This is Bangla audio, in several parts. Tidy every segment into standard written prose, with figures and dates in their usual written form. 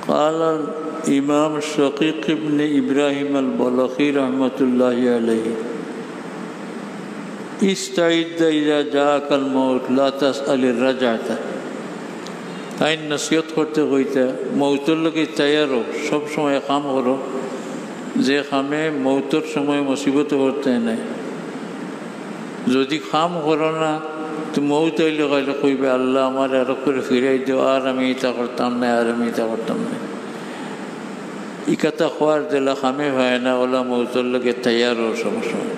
قال الإمام شقيق بن إبراهيم البلخي رحمة الله عليه استعد إذا جاءك الموت لا تسأل الرجعة তাই নসিহত করতে কইতা মৌতের লগে তৈয়ার হো সব সময় কাম করো যে কামে মৌতের সময় মুসিবত করতে নাই যদি কাম করো না তো মৌত হইলে কইলে কইবে আল্লাহ আমার আর করে ফিরাই দিও আর আমি এটা করতাম না আর আমি এটা করতাম না ই কথা খোয়ার দিলা কামে হয় না ওলা মৌতের লগে তৈয়ার হো সব সময়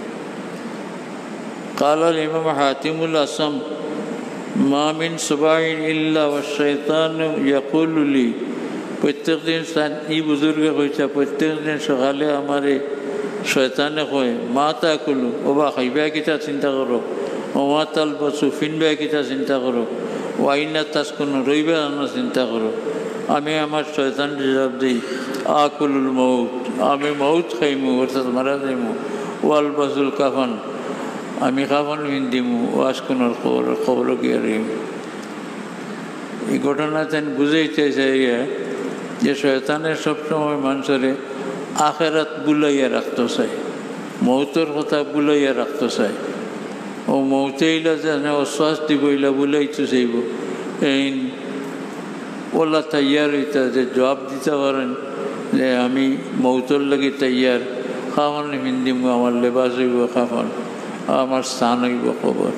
قال الإمام حاتم الأصم ما من صباح إلا والشيطان يقول لي প্রত্যেক দিন এই বুজুর্গে কইছে প্রত্যেক দিন সকালে আমারে শয়তানে কয় মা তাকুলু ও বা খাইবা কিতা চিন্তা করো ও মা তালবাসু ফিনবা কিতা চিন্তা করো ও আইনা তাসকুনু রইবা না চিন্তা করো আমি আমার শয়তান জবাব দিই আকুলুল মৌত আমি মৌত খাইমু অর্থাৎ মারা যাইমু ওয়াল বাসুল কাফন আমি কাফন পিন্ধিমু ওয়াসকুনোর খবর গিয়ে রইম এই ঘটনা তেন বুঝাইতে চাই যে শয়তানের সবসময় মানুষের আখেরাত বুলাইয়া রাখতে চাই মৌতের কথা বুলাইয়া রাখতে চাই ও মৌতে ইলা যেন অশ্বাস দিব ইলা বুলাইতে চাইব এই ওলা তৈয়ার হইতা যে জবাব দিতে পারেন যে আমি মৌতের লাগি তৈয়ার কাফন পিন্ধিমু আমার লেবাস হইব কাফন আমার স্থান হইব খবর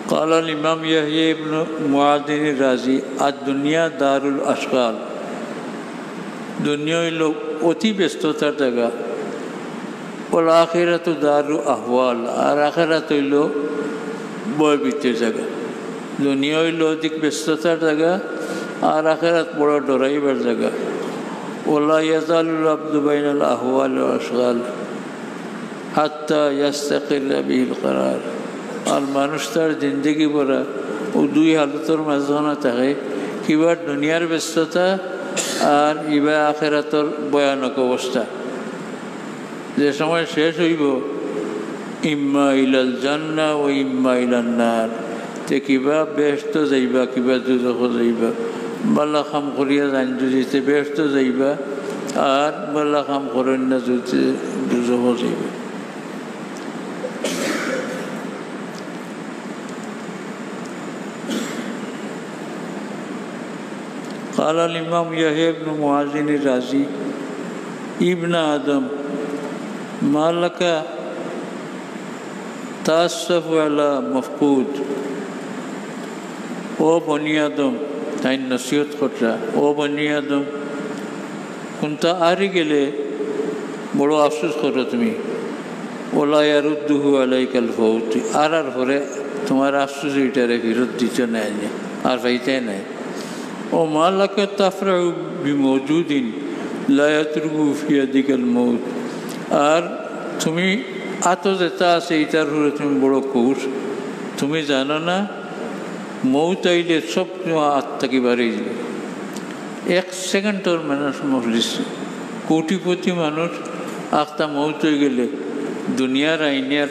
قال الإمام يحيى بن معاذ الرازي الدنيا دار الأشغال দুনিয়া হইল অতি ব্যস্ততার জায়গা ওল আখিরাত দারু আহওয়াল আর আখিরাত হইল বয়বৃত্তির জায়গা দুনিয়া হইল অধিক ব্যস্ততার জায়গা আর আখিরাত বড় ডরাইবার জায়গা ওলা ইয়াজালুল আবদু বাইনাল আহওয়াল ওয়াল আশগাল হাত্তা ইয়াস্তাকিল্লা বিহিল করার আর মানুষ তার জিন্দগি ভরা ও দুই হালতের মাঝখানে থাকে কিবা দুনিয়ার ব্যস্ততা আর ইবা আখেরাতর ভয়ানক অবস্থা যে সময় শেষ হইব ইম্মা ইলাল জান্নাহ ও ইম্মা ইলান নার তে কিবা বেহেশত যাইবা কিবা দুজখ যাইবা বালা কাম করিয়া জান যদিতে বেহেশত যাইবা আর বালা কাম করেন না যদি দুজখ যাইবা قال الإمام يحيى بن معاذ الرازي ابن آدم ما لك تأسف على مفقود ও বনি আদম তাই নসিহত কররা ও বনি আদম কোনটা আরি গেলে বড় আফসোস করো তুমি ওলা ইয়ারুদ্দুহু আলাইকাল ফৌত আর পরে তোমার আফসোস এটারে ফেরত দিতে নাই আর পাইতে নাই ও মালাকে তাফরাউ বিমৌজুদিন লা ইয়াতরুকু ফি ইয়াদিকাল মউত আর তুমি আত যেটা আছে এটার উপরে তুমি বড় খুশ তুমি জানো না মৌত আইলে সব আত্মাকে বাড়িয়ে দিল এক সেকেন্ডের মানুষ মফলিস কোটিপতি মানুষ আত্মা মৌত হয়ে গেলে দুনিয়ার আইনের